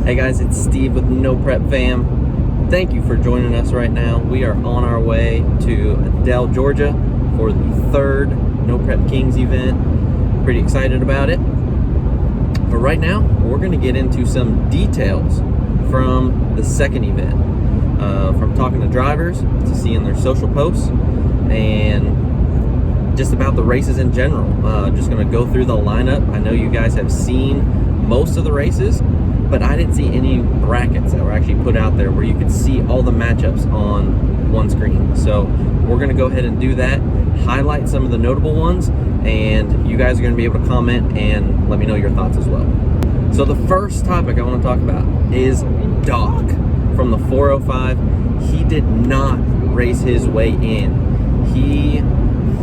Hey guys, it's Steve with No Prep Fam. Thank you for joining us right now. We are on our way to Adel, Georgia for the third No Prep Kings event. Pretty excited about it. But right now, we're going to get into some details from the second event. From talking to drivers, to seeing their social posts, and just about the races in general. Just going to go through the lineup. I know you guys have seen most of the races, but I didn't see any brackets that were actually put out there where you could see all the matchups on one screen. So we're going to go ahead and do that, highlight some of the notable ones, and you guys are going to be able to comment and let me know your thoughts as well. So the first topic I want to talk about is Doc from the 405. He did not race his way in. He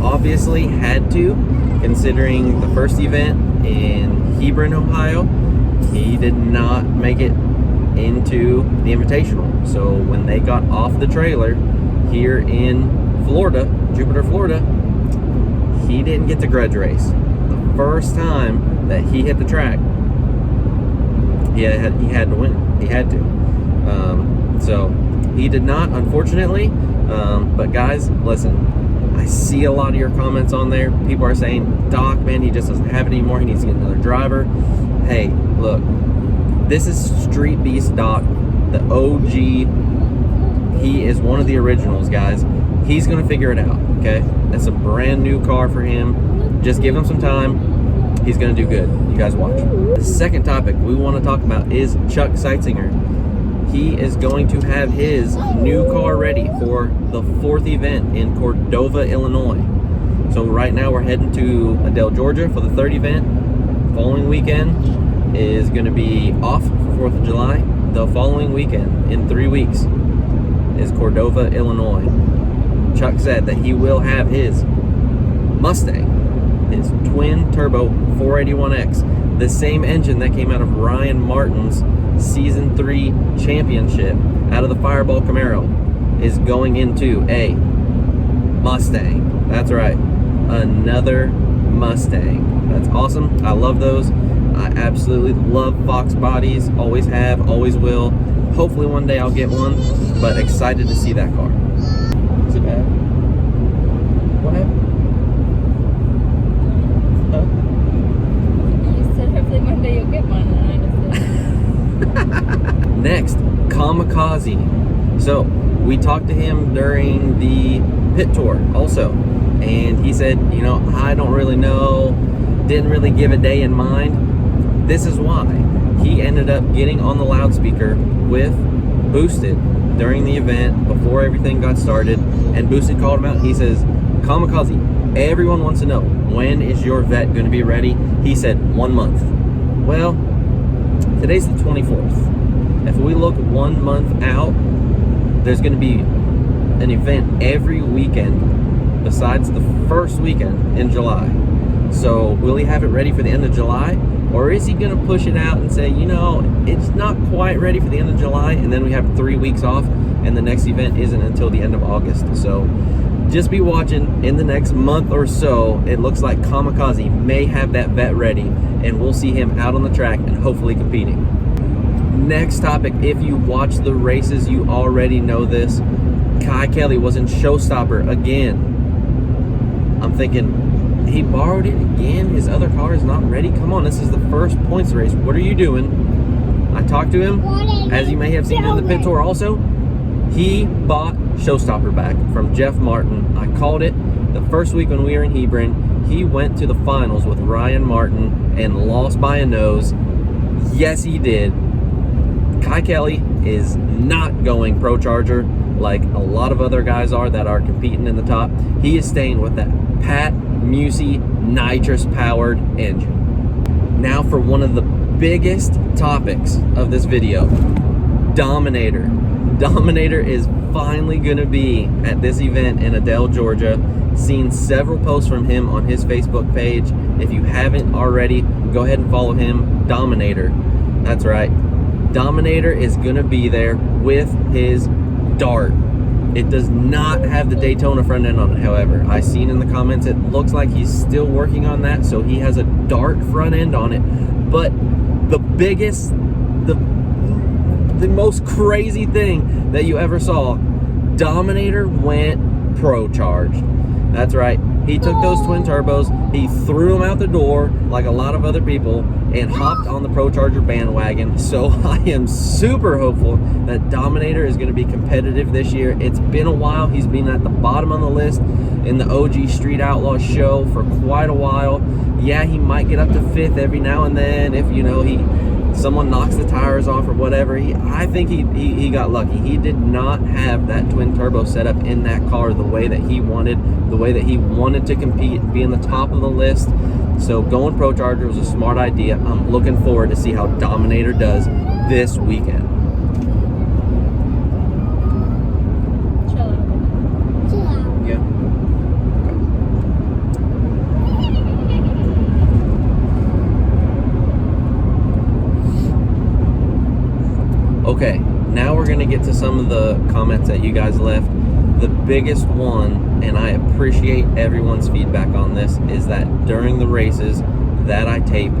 obviously had to, considering the first event in Hebron, Ohio. He did not make it into the Invitational. So when they got off the trailer here in Florida, Jupiter, Florida, he didn't get to grudge race. The first time that he hit the track, he had to win. He had to. So he did not, unfortunately. But guys, listen, I see a lot of your comments on there. People are saying, Doc, man, he just doesn't have it anymore. He needs to get another driver. Hey, look, this is Street Beast Doc, the OG. He is one of the originals, guys. He's going to figure it out, okay? That's a brand new car for him. Just give him some time. He's going to do good. You guys watch. The second topic we want to talk about is Chuck Seitzinger. He is going to have his new car ready for the fourth event in Cordova, Illinois. So right now we're heading to Adel, Georgia for the third event. Following weekend is going to be off for 4th of July. The following weekend, in 3 weeks, is Cordova, Illinois. Chuck said that he will have his Mustang, his twin turbo 481X, the same engine that came out of Ryan Martin's Season 3 championship out of the Fireball Camaro, is going into a Mustang. That's right, another Mustang. That's awesome. I love those. I absolutely love Fox bodies. Always have, always will. Hopefully one day I'll get one, but excited to see that car. Is it bad? What happened? Huh? You said hopefully one day you'll get one, and I just said. Next, Kamikaze. So we talked to him during the pit tour also, and he said, you know, I don't really know, didn't really give a day in mind. This is why. He ended up getting on the loudspeaker with Boosted during the event before everything got started, and Boosted called him out. He says, Kamikaze, everyone wants to know, when is your vet going to be ready? He said 1 month. Well, today's the 24th. If we look 1 month out, there's going to be an event every weekend besides the first weekend in July. So will he have it ready for the end of July? Or is he going to push it out and say, you know, it's not quite ready for the end of July, and then we have 3 weeks off, and the next event isn't until the end of August. So just be watching. In the next month or so, it looks like Kamikaze may have that vet ready, and we'll see him out on the track and hopefully competing. Next topic, if you watch the races, you already know this. Kai Kelly was in Showstopper again. I'm thinking, he borrowed it again? His other car is not ready? Come on, this is the first points race. What are you doing? I talked to him, as you may have seen in the pit tour also. He bought Showstopper back from Jeff Martin. I called it the first week when we were in Hebron. He went to the finals with Ryan Martin and lost by a nose. Yes, he did. Kai Kelly is not going Pro Charger like a lot of other guys are that are competing in the top. He is staying with that Pat Musey nitrous-powered engine. Now for one of the biggest topics of this video, Dominator. Dominator is finally going to be at this event in Adel, Georgia. Seen several posts from him on his Facebook page. If you haven't already, go ahead and follow him, Dominator. That's right. Dominator is going to be there with his Dart. It does not have the Daytona front end on it, however. I seen in the comments it looks like he's still working on that, so he has a Dart front end on it. But the biggest, the the most crazy thing that you ever saw. Dominator went pro charged. That's right. He took those twin turbos, he threw them out the door like a lot of other people, and hopped on the Pro Charger bandwagon. So I am super hopeful that Dominator is going to be competitive this year. It's been a while. He's been at the bottom on the list in the OG Street Outlaw show for quite a while. Yeah, he might get up to 5th every now and then if, you know, someone knocks the tires off or whatever. I think he got lucky. He did not have that twin turbo setup in that car the way that he wanted, the way that he wanted to compete and be in the top of the list. So going Pro Charger was a smart idea. I'm looking forward to see how Dominator does this weekend. Chill out. Yeah. Okay, now we're going to get to some of the comments that you guys left. The biggest one, and I appreciate everyone's feedback on this, is that during the races that I tape,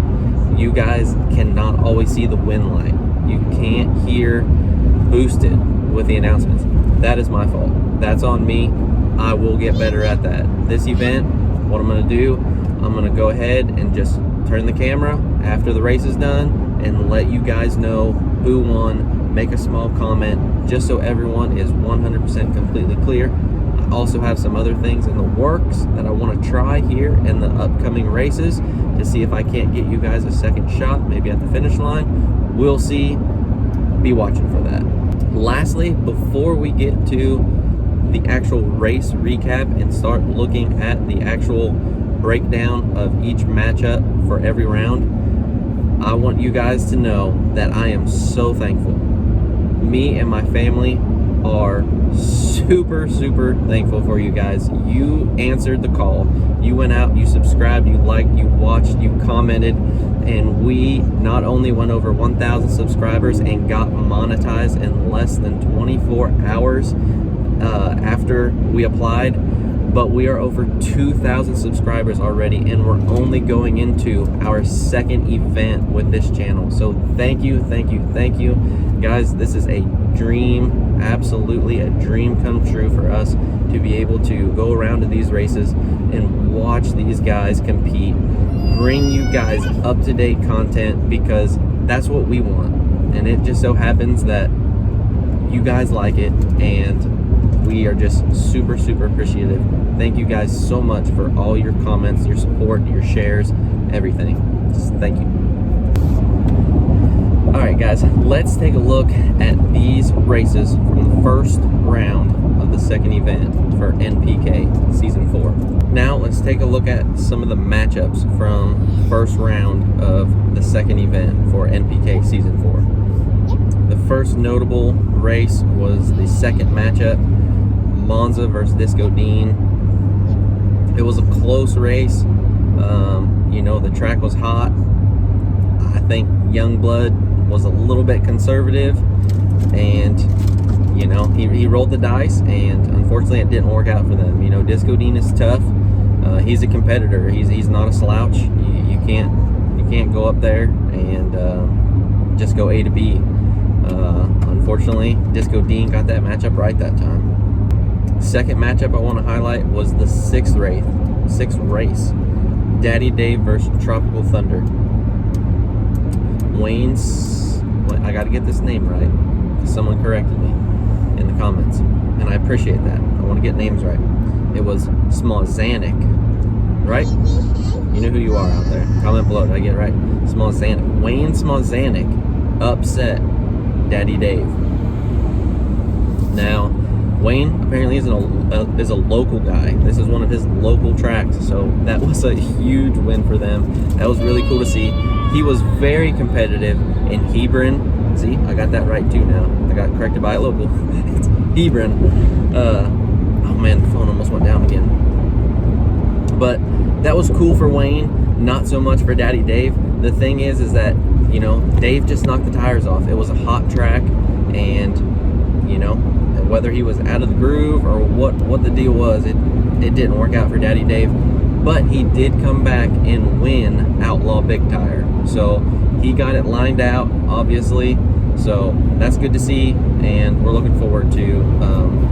you guys cannot always see the win line. You can't hear boosted with the announcements. That is my fault. That's on me. I will get better at that. This event, what I'm going to do, I'm going to go ahead and just turn the camera after the race is done and let you guys know who won, make a small comment, just so everyone is 100% completely clear. I also have some other things in the works that I want to try here in the upcoming races to see if I can't get you guys a second shot, maybe at the finish line. We'll see. Be watching for that. Lastly, before we get to the actual race recap and start looking at the actual breakdown of each matchup for every round, I want you guys to know that I am so thankful. Me and my family are super thankful for you guys. You answered the call. You went out, you subscribed, you liked, you watched, you commented, and we not only went over 1,000 subscribers and got monetized in less than 24 hours after we applied, but we are over 2,000 subscribers already, and we're only going into our second event with this channel. So thank you guys. This is a dream, absolutely a dream come true for us to be able to go around to these races and watch these guys compete, bring you guys up-to-date content, because that's what we want. And it just so happens that you guys like it, and we are just super appreciative. Thank you guys so much for all your comments, your support, your shares, everything. Just thank you. All right, guys, let's take a look at these races from the first round of the second event for NPK Season 4. Now, let's take a look at some of the matchups from first round of the second event for NPK Season 4. The first notable race was the second matchup, Monza versus Disco Dean. It was a close race. You know, the track was hot. I think Youngblood was a little bit conservative, and you know, he rolled the dice, and unfortunately it didn't work out for them. You know, Disco Dean is tough. He's a competitor. He's not a slouch. You can't go up there and just go A to B. Unfortunately, Disco Dean got that matchup right that time. Second matchup I want to highlight was the sixth race. Daddy Dave versus Tropical Thunder. Wayne's, I got to get this name right. Someone corrected me in the comments, and I appreciate that. I want to get names right. It was Smozanik, right? You know who you are out there. Comment below. Did I get it right? Smozanik. Wayne Smozanik upset Daddy Dave. Now, Wayne apparently is a local guy. This is one of his local tracks, so that was a huge win for them. That was really cool to see. He was very competitive in Hebron. See, I got that right too now. I got corrected by a local. It's Hebron. Oh man, the phone almost went down again. But that was cool for Wayne, not so much for Daddy Dave. The thing is that, you know, Dave just knocked the tires off. It was a hot track, and, you know, whether he was out of the groove or what the deal was, it didn't work out for Daddy Dave. But he did come back and win Outlaw Big Tire. So he got it lined out, obviously, So that's good to see, and we're looking forward to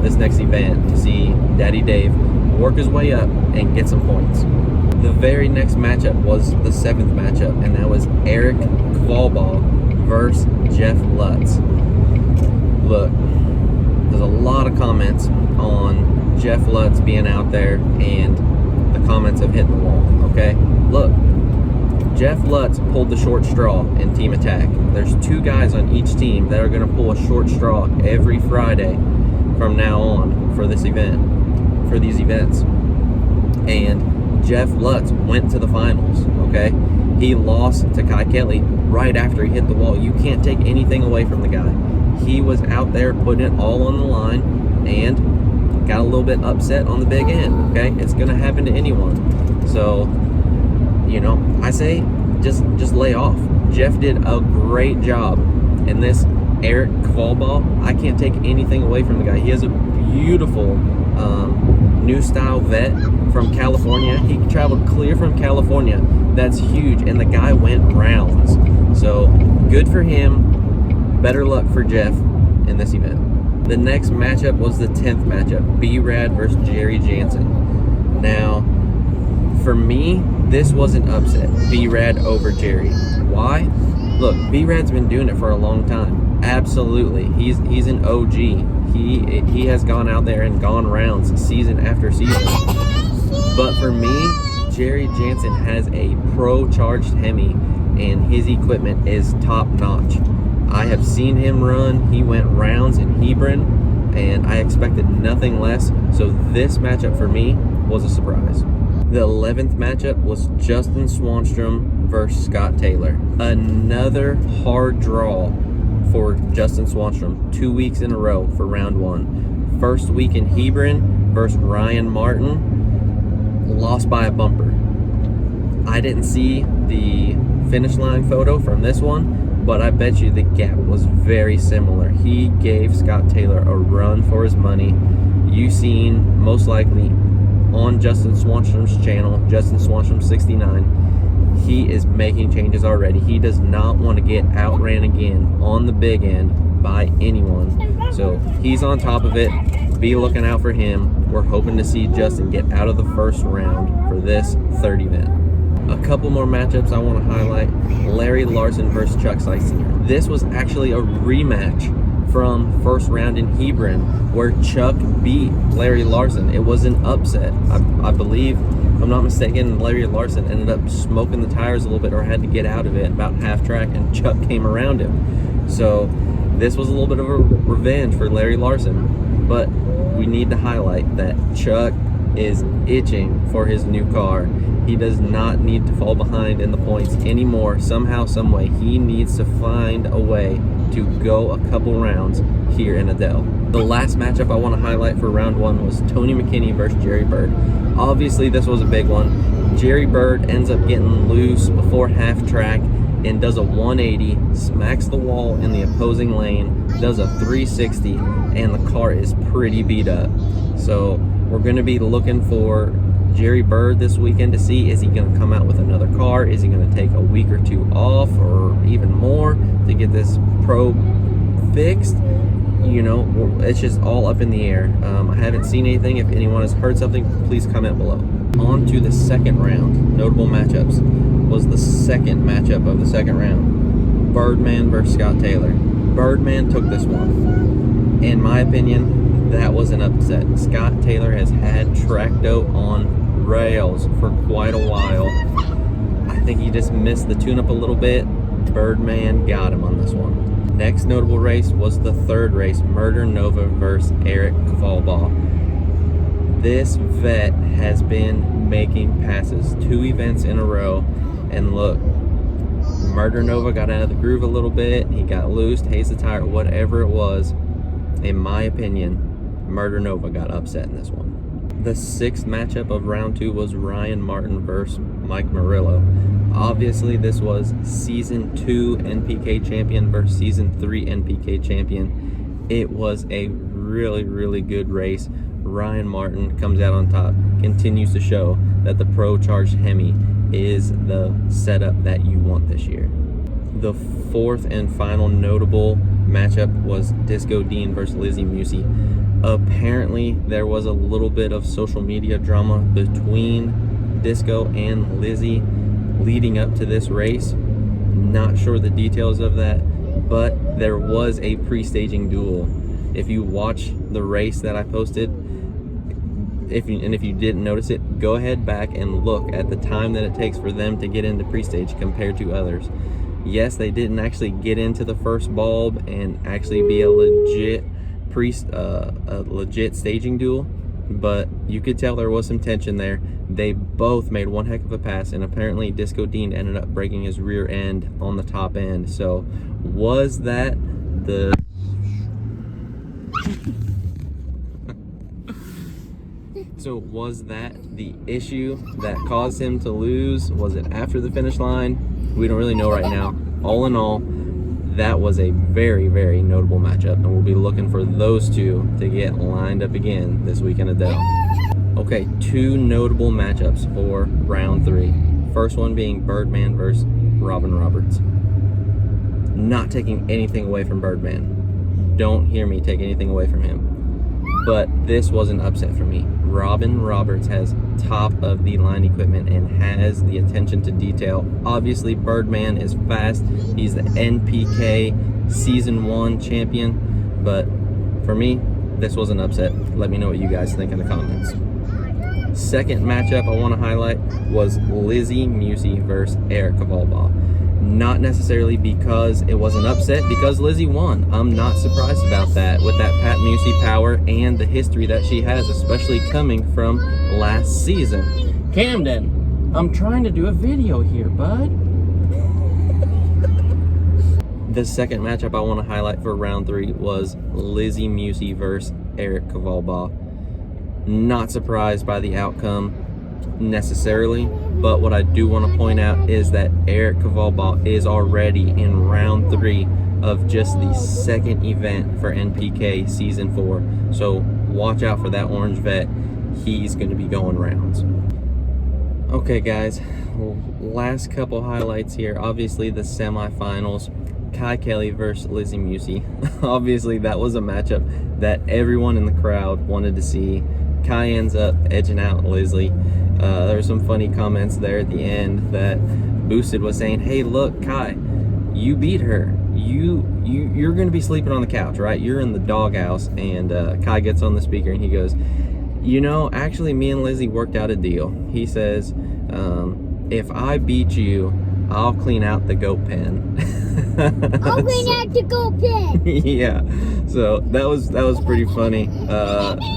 this next event to see Daddy Dave work his way up and get some points. The very next matchup was the 7th matchup, and that was Eric Kvalball versus Jeff Lutz. Look, there's a lot of comments on Jeff Lutz being out there and the comments of hitting the wall, okay? Look, Jeff Lutz pulled the short straw in Team Attack. There's 2 guys on each team that are going to pull a short straw every Friday from now on for this event, for these events. And Jeff Lutz went to the finals, okay? He lost to Kai Kelly right after he hit the wall. You can't take anything away from the guy. He was out there putting it all on the line and got a little bit upset on the big end, okay? It's going to happen to anyone. So, you know, I say just lay off. Jeff did a great job. And this Eric Kvalball, I can't take anything away from the guy. He has a beautiful new style vet from California. He traveled clear from California. That's huge. And the guy went rounds. So good for him. Better luck for Jeff in this event. The next matchup was the 10th matchup, B-Rad versus Jerry Jansen. Now, for me, this was an upset. B-Rad over Jerry. Why? Look, B-Rad's been doing it for a long time. Absolutely. He's an OG. He has gone out there and gone rounds season after season. But for me, Jerry Jansen has a pro-charged Hemi, and his equipment is top-notch. I have seen him run. He went rounds in Hebron, and I expected nothing less. So this matchup for me was a surprise. The 11th matchup was Justin Swanstrom versus Scott Taylor. Another hard draw for Justin Swanstrom. 2 weeks in a row for round 1. First week in Hebron versus Ryan Martin. Lost by a bumper. I didn't see the finish line photo from this one, but I bet you the gap was very similar. He gave Scott Taylor a run for his money. You seen most likely on Justin Swanstrom's channel, Justin Swanstrom 69. He is making changes already. He does not want to get outran again on the big end by anyone. So he's on top of it. Be looking out for him. We're hoping to see Justin get out of the first round for this third event. A couple more matchups I want to highlight. Larry Larson versus Chuck Seisinger. This was actually a rematch from first round in Hebron where Chuck beat Larry Larson. It was an upset. I believe, if I'm not mistaken, Larry Larson ended up smoking the tires a little bit or had to get out of it about half track, and Chuck came around him. So this was a little bit of a revenge for Larry Larson, but we need to highlight that Chuck is itching for his new car. He does not need to fall behind in the points anymore. Somehow, some way, he needs to find a way to go a couple rounds here in Adel. The last matchup I want to highlight for round 1 was Tony McKinney versus Jerry Bird. Obviously, this was a big one. Jerry Bird ends up getting loose before half track and does a 180, smacks the wall in the opposing lane, does a 360, and the car is pretty beat up. So we're going to be looking for Jerry Bird this weekend to see, is he going to come out with another car? Is he going to take a week or 2 off or even more to get this pro fixed? You know, it's just all up in the air. I haven't seen anything. If anyone has heard something, please comment below. On to the second round. Notable matchups was the second matchup of the second round. Birdman versus Scott Taylor. Birdman took this one. In my opinion, that was an upset. Scott Taylor has had Tracto on rails for quite a while. I think he just missed the tune-up a little bit. Birdman got him on this one. Next notable race was the third race, Murder Nova versus Eric Kvalball. This vet has been making passes 2 events in a row, and look, Murder Nova got out of the groove a little bit. He got loose, hazed the tire, whatever it was. In my opinion, Murder Nova got upset in this one. The 6th matchup of round 2 was Ryan Martin versus Mike Murillo. Obviously, this was Season 2 NPK champion versus Season 3 NPK champion. It was a really, really good race. Ryan Martin comes out on top, continues to show that the Pro Charged Hemi is the setup that you want this year. The 4th and final notable matchup was Disco Dean versus Lizzie Musey. Apparently, there was a little bit of social media drama between Disco and Lizzie leading up to this race. Not sure the details of that, but there was a pre-staging duel. If you watch the race that I posted, if you didn't notice it, go ahead back and look at the time that it takes for them to get into pre-stage compared to others. Yes, they didn't actually get into the first bulb and actually be a legit staging duel, but you could tell there was some tension there. They both made one heck of a pass, and apparently Disco Dean ended up breaking his rear end on the top end. So was that the issue that caused him to lose? Was it after the finish line? We don't really know right now. All in all, that was a very, very notable matchup, and we'll be looking for those two to get lined up again this weekend at Adel. Okay, two notable matchups for round 3. First one being Birdman versus Robin Roberts. Not taking anything away from Birdman. Don't hear me take anything away from him. But this was an upset for me. Robin Roberts has top of the line equipment and has the attention to detail. Obviously, Birdman is fast. He's the NPK Season 1 champion. But for me, this was an upset. Let me know what you guys think in the comments. Second matchup I want to highlight was Lizzie Musey versus Eric Cavalbaugh. Not necessarily because it was an upset, because Lizzie won. I'm not surprised about that with that Pat Musey power and the history that she has, especially coming from last season. Camden, I'm trying to do a video here, bud. The second matchup I want to highlight for round 3 was Lizzie Musey versus Eric Cavalbaugh. Not surprised by the outcome necessarily, but what I do want to point out is that Eric Cavalbaugh is already in round 3 of just the second event for NPK Season 4. So watch out for that orange vet. He's going to be going rounds. Okay, guys, last couple highlights here. Obviously, the semifinals, Kai Kelly versus Lizzie Musey. Obviously, that was a matchup that everyone in the crowd wanted to see. Kai ends up edging out Lizzie. There were some funny comments there at the end that Boosted was saying, "Hey, look, Kai, you beat her. You're going to be sleeping on the couch, right? You're in the doghouse." And Kai gets on the speaker and he goes, "You know, actually, me and Lizzie worked out a deal." He says, "If I beat you, I'll clean out the goat pen." I'll clean out the goat pen. Yeah, so that was pretty funny.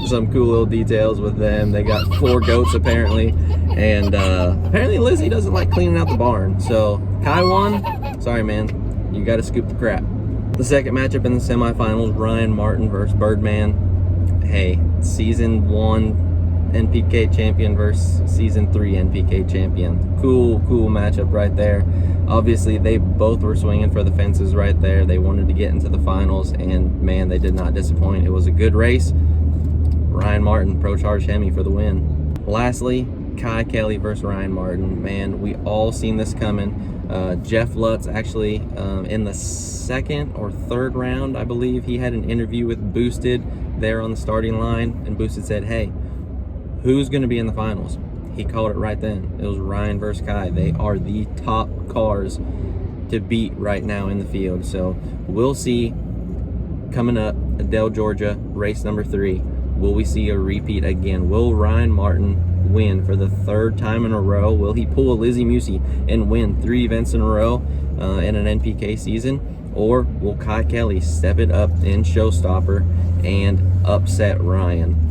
Some cool little details with them. They got 4 goats apparently, and apparently Lizzie doesn't like cleaning out the barn. So Kai won. Sorry, man, you got to scoop the crap. The second matchup in the semifinals, Ryan Martin versus Birdman. Hey, Season 1 NPK champion versus Season 3 NPK champion. Cool matchup right there. Obviously, they both were swinging for the fences right there. They wanted to get into the finals, and man, they did not disappoint. It was a good race. Ryan Martin, Pro Charge Hemi for the win. Lastly, Kai Kelly versus Ryan Martin. Man, we all seen this coming. Jeff Lutz actually, in the second or third round, I believe, he had an interview with Boosted there on the starting line, and Boosted said, "Hey, who's going to be in the finals?" He called it right then. It was Ryan versus Kai. They are the top cars to beat right now in the field. So we'll see coming up, Adel, Georgia, race number 3. Will we see a repeat again? Will Ryan Martin win for the 3rd time in a row? Will he pull a Lizzie Musey and win 3 events in a row in an NPK season? Or will Kai Kelly step it up in Showstopper and upset Ryan?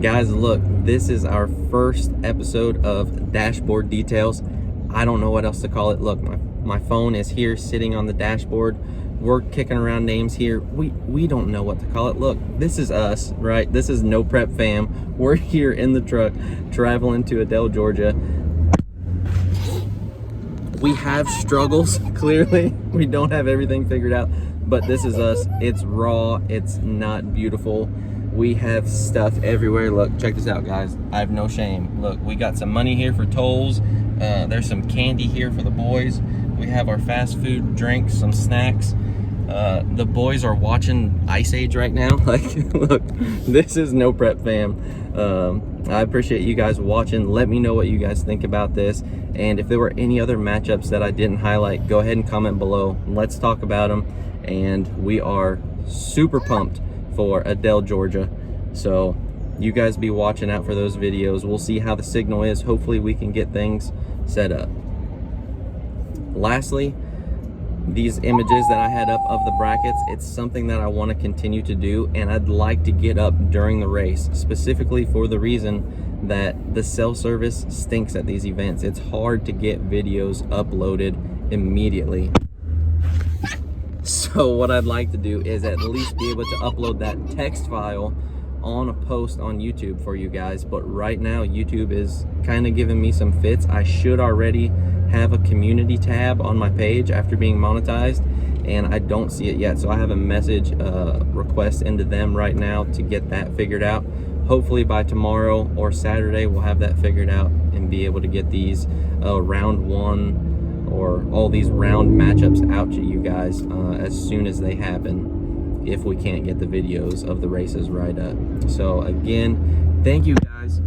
Guys, look, this is our first episode of Dashboard Details. I don't know what else to call it. Look, my phone is here sitting on the dashboard. We're kicking around names here. We don't know what to call it. Look, this is us, right? This is No Prep Fam. We're here in the truck traveling to Adel, Georgia. We have struggles, clearly. We don't have everything figured out, but this is us. It's raw. It's not beautiful. We have stuff everywhere. Look, check this out, guys. I have no shame. Look, we got some money here for tolls. There's some candy here for the boys. We have our fast food drinks, some snacks. The boys are watching Ice Age right now. Like, look, this is No Prep Fam. I appreciate you guys watching. Let me know what you guys think about this. And if there were any other matchups that I didn't highlight, go ahead and comment below. Let's talk about them. And we are super pumped for Adel, Georgia. So you guys be watching out for those videos. We'll see how the signal is. Hopefully we can get things set up. Lastly, these images that I had up of the brackets, it's something that I want to continue to do, and I'd like to get up during the race, specifically for the reason that the cell service stinks at these events. It's hard to get videos uploaded immediately. So what I'd like to do is at least be able to upload that text file on a post on YouTube for you guys. But right now YouTube is kind of giving me some fits. I should already have a community tab on my page after being monetized, and I don't see it yet. So I have a message request into them right now to get that figured out. Hopefully by tomorrow or Saturday we'll have that figured out and be able to get these round one or all these round matchups out to you guys as soon as they happen, if we can't get the videos of the races right up. So again, thank you guys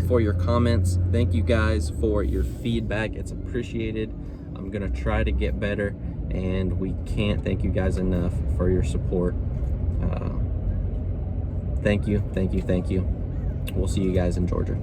for your comments. Thank you guys for your feedback. It's appreciated. I'm gonna try to get better, and we can't thank you guys enough for your support. Thank you. We'll see you guys in Georgia.